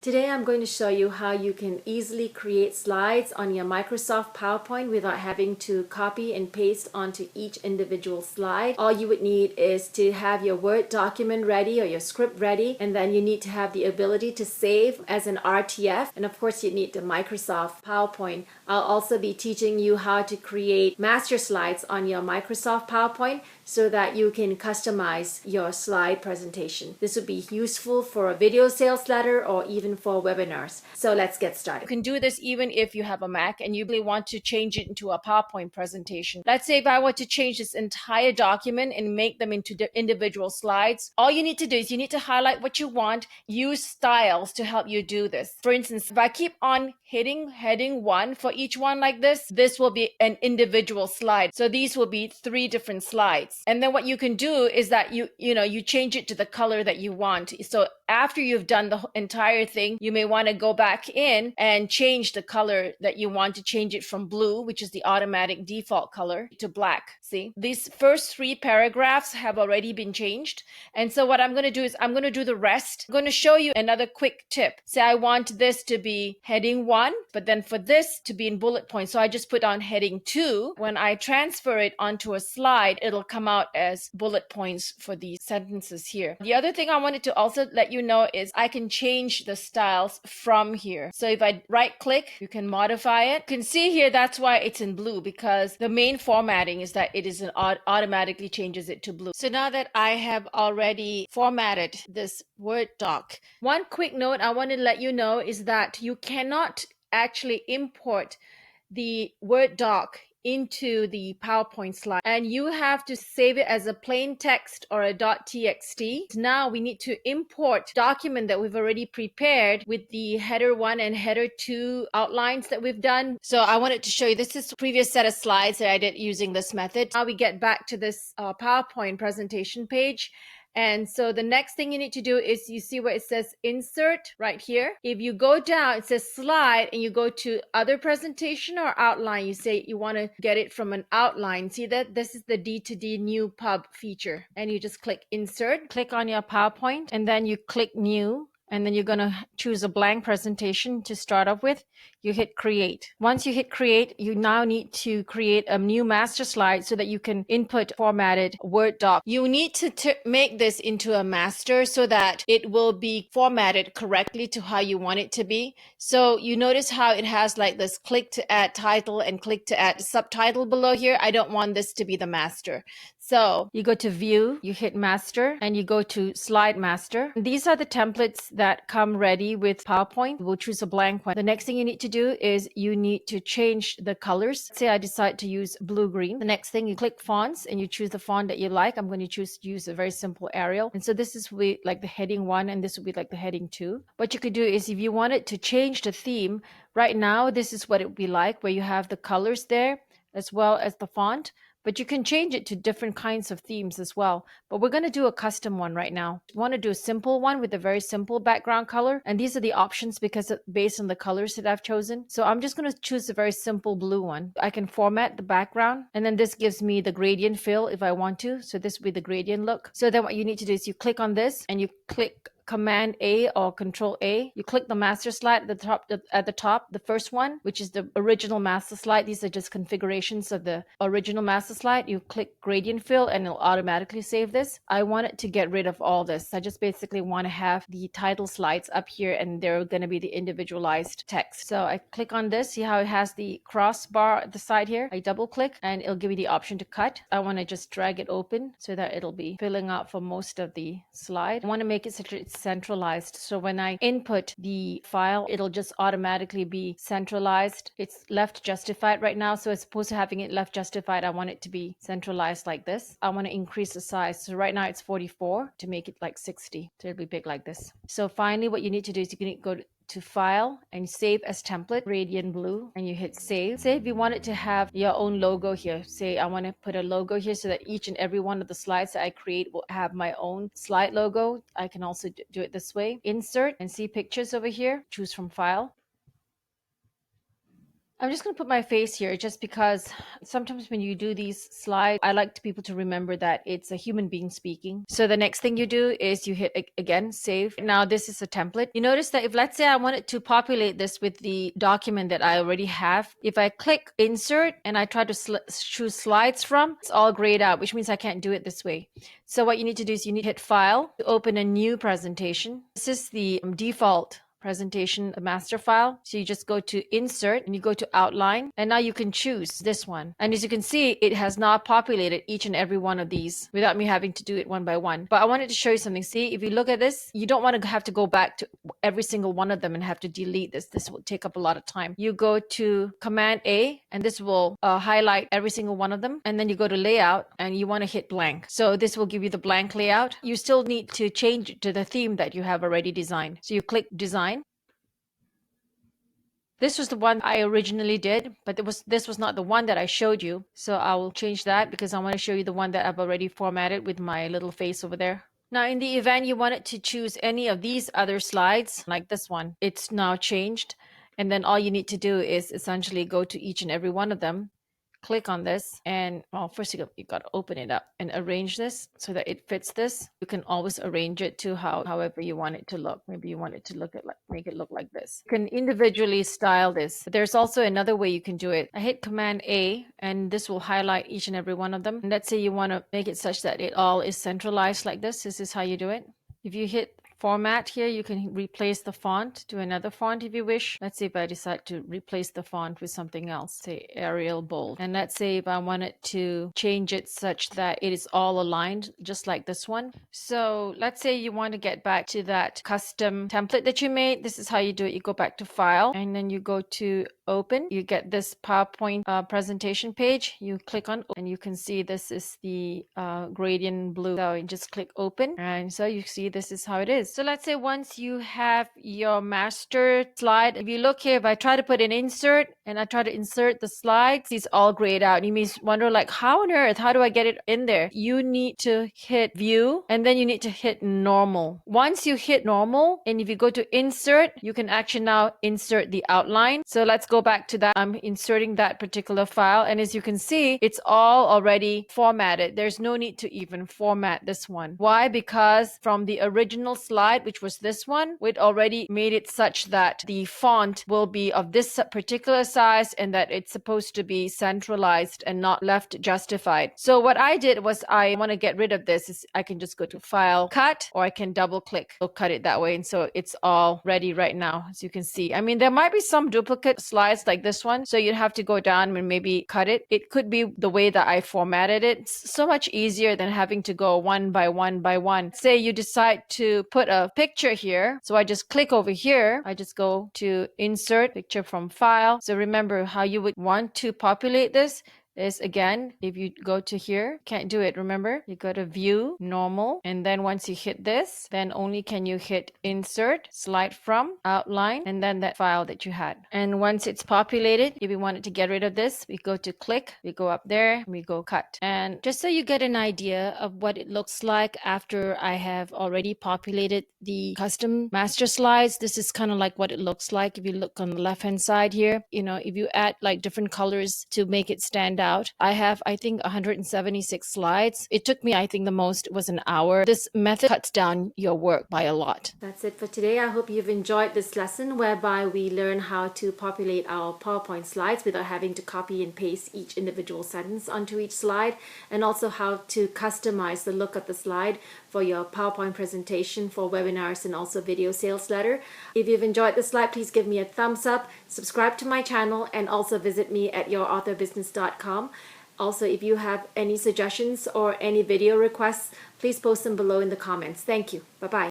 Today I'm going to show you how you can easily create slides on your Microsoft PowerPoint without having to copy and paste onto each individual slide. All you would need is to have your Word document ready or your script ready, and then you need to have the ability to save as an RTF, and of course you need the Microsoft PowerPoint. I'll also be teaching you how to create master slides on your Microsoft PowerPoint so that you can customize your slide presentation. This would be useful for a video sales letter or even for webinars. So let's get started. You can do this even if you have a Mac and you really want to change it into a PowerPoint presentation. Let's say if I want to change this entire document and make them into the individual slides, all you need to do is you need to highlight what you want, use styles to help you do this. For instance, if I keep on hitting heading 1 for each one like this will be an individual slide. So these will be 3 different slides. And then what you can do is that you change it to the color that you want. So after you've done the entire thing, you may want to go back in and change the color that you want to change it from blue, which is the automatic default color, to black. See, these first 3 paragraphs have already been changed. And so what I'm going to do is I'm going to do the rest. I'm going to show you another quick tip. Say I want this to be heading 1, but then for this to be in bullet points. So I just put on heading 2. When I transfer it onto a slide, it'll come out as bullet points for these sentences here. The other thing I wanted to also let you know is I can change the styles from here. So if I right click, you can modify it. You can see here that's why it's in blue, because the main formatting is that it is automatically changes it to blue. So now that I have already formatted this Word doc, one quick note I want to let you know is that you cannot actually import the Word doc into the PowerPoint slide, and you have to save it as a plain text or a .txt. Now we need to import document that we've already prepared with the header 1 and header 2 outlines that we've done. So I wanted to show you, this is the previous set of slides that I did using this method. Now we get back to this PowerPoint presentation page. And so the next thing you need to do is you see where it says insert right here. If you go down, it says slide, and you go to other presentation or outline. You say you want to get it from an outline. See that this is the D2D new pub feature, and you just click insert, click on your PowerPoint, and then you click new. And then you're going to choose a blank presentation to start off with. You hit create. Once you hit create, you now need to create a new master slide so that you can input formatted Word doc. You need to make this into a master so that it will be formatted correctly to how you want it to be. So you notice how it has like this click to add title and click to add subtitle below here. I don't want this to be the master. So you go to view, you hit master, and you go to slide master. These are the templates that come ready with PowerPoint. We'll choose a blank one. The next thing you need to do is you need to change the colors. Say I decide to use blue-green. The next thing, you click fonts and you choose the font that you like. I'm going to use a very simple Arial. And so this is like the heading 1, and this will be like the heading 2. What you could do is if you wanted to change the theme, right now this is what it would be like, where you have the colors there as well as the font. But you can change it to different kinds of themes as well. But we're going to do a custom one right now. We want to do a simple one with a very simple background color. And these are the options because based on the colors that I've chosen. So I'm just going to choose a very simple blue one. I can format the background. And then this gives me the gradient fill if I want to. So this will be the gradient look. So then what you need to do is you click on this and you click Command A or Control A. You click the master slide at the top, the first one, which is the original master slide. These are just configurations of the original master slide. You click gradient fill and it'll automatically save this. I want it to get rid of all this. I just basically want to have the title slides up here, and they're going to be the individualized text. So I click on this. See how it has the crossbar at the side here? I double click and it'll give me the option to cut. I want to just drag it open so that it'll be filling out for most of the slide. I want to make it such it's centralized. So when I input the file, it'll just automatically be centralized. It's left justified right now. So as opposed to having it left justified, I want it to be centralized like this. I want to increase the size. So right now it's 44 to make it like 60. So it'll be big like this. So finally, what you need to do is you can go to file and save as template, radiant blue, and you hit save. Say if you want it to have your own logo here, say I want to put a logo here so that each and every one of the slides that I create will have my own slide logo. I can also do it this way. Insert and see pictures over here. Choose from file. I'm just going to put my face here just because sometimes when you do these slides, I like people to remember that it's a human being speaking. So the next thing you do is you hit again, save. Now this is a template. You notice that if, let's say I wanted to populate this with the document that I already have, if I click insert and I try to choose slides from, it's all grayed out, which means I can't do it this way. So what you need to do is you need to hit file to open a new presentation. This is the default presentation, the master file. So you just go to insert and you go to outline, and now you can choose this one. And as you can see, it has now populated each and every one of these without me having to do it one by one. But I wanted to show you something. See, if you look at this, you don't want to have to go back to every single one of them and have to delete this. This will take up a lot of time. You go to Command A and this will highlight every single one of them. And then you go to layout and you want to hit blank. So this will give you the blank layout. You still need to change it to the theme that you have already designed. So you click design. This was the one I originally did, but this was not the one that I showed you. So I will change that because I want to show you the one that I've already formatted with my little face over there. Now, in the event you wanted to choose any of these other slides, like this one, it's now changed. And then all you need to do is essentially go to each and every one of them, click on this, and well, first you got to open it up and arrange this so that it fits this. You can always arrange it to however you want it to look. Maybe you want it to look at make it look like this. You can individually style this. But there's also another way you can do it. I hit Command A and this will highlight each and every one of them. And let's say you want to make it such that it all is centralized like this. This is how you do it. If you hit format here, you can replace the font to another font if you wish. Let's say if I decide to replace the font with something else, say Arial Bold. And let's say if I wanted to change it such that it is all aligned, just like this one. So let's say you want to get back to that custom template that you made. This is how you do it. You go back to file and then you go to open. You get this PowerPoint presentation page. You click on and you can see this is the gradient blue. So you just click open and so you see this is how it is. So let's say once you have your master slide, if you look here, if I try to put an insert and I try to insert the slides, it's all grayed out. You may wonder like, how on earth, how do I get it in there? You need to hit view and then you need to hit normal. Once you hit normal and if you go to insert, you can actually now insert the outline. So let's go back to that. I'm inserting that particular file. And as you can see, it's all already formatted. There's no need to even format this one. Why? Because from the original slide, which was this one, it already made it such that the font will be of this particular size and that it's supposed to be centralized and not left justified. So what I did was I want to get rid of this. I can just go to file, cut, or I can double click. So cut it that way. And so it's all ready right now, as you can see. I mean, there might be some duplicate slides like this one. So you'd have to go down and maybe cut it. It could be the way that I formatted it. It's so much easier than having to go one by one by one. Say you decide to put a picture here. So I just click over here. I just go to insert picture from file. So remember how you would want to populate this is again, if you go to here, can't do it, remember? You go to view, normal, and then once you hit this, then only can you hit insert, slide from, outline, and then that file that you had. And once it's populated, if we wanted to get rid of this, we go to click, we go up there, we go cut. And just so you get an idea of what it looks like after I have already populated the custom master slides, this is kind of like what it looks like. If you look on the left hand side here, you know, if you add like different colors to make it stand out, I have, I think, 176 slides. It took me, I think the most was an hour. This method cuts down your work by a lot. That's it for today. I hope you've enjoyed this lesson whereby we learn how to populate our PowerPoint slides without having to copy and paste each individual sentence onto each slide, and also how to customize the look of the slide for your PowerPoint presentation for webinars and also video sales letter. If you've enjoyed the slide, please give me a thumbs up, subscribe to my channel, and also visit me at yourauthorbusiness.com. Also, if you have any suggestions or any video requests, please post them below in the comments. Thank you. Bye-bye.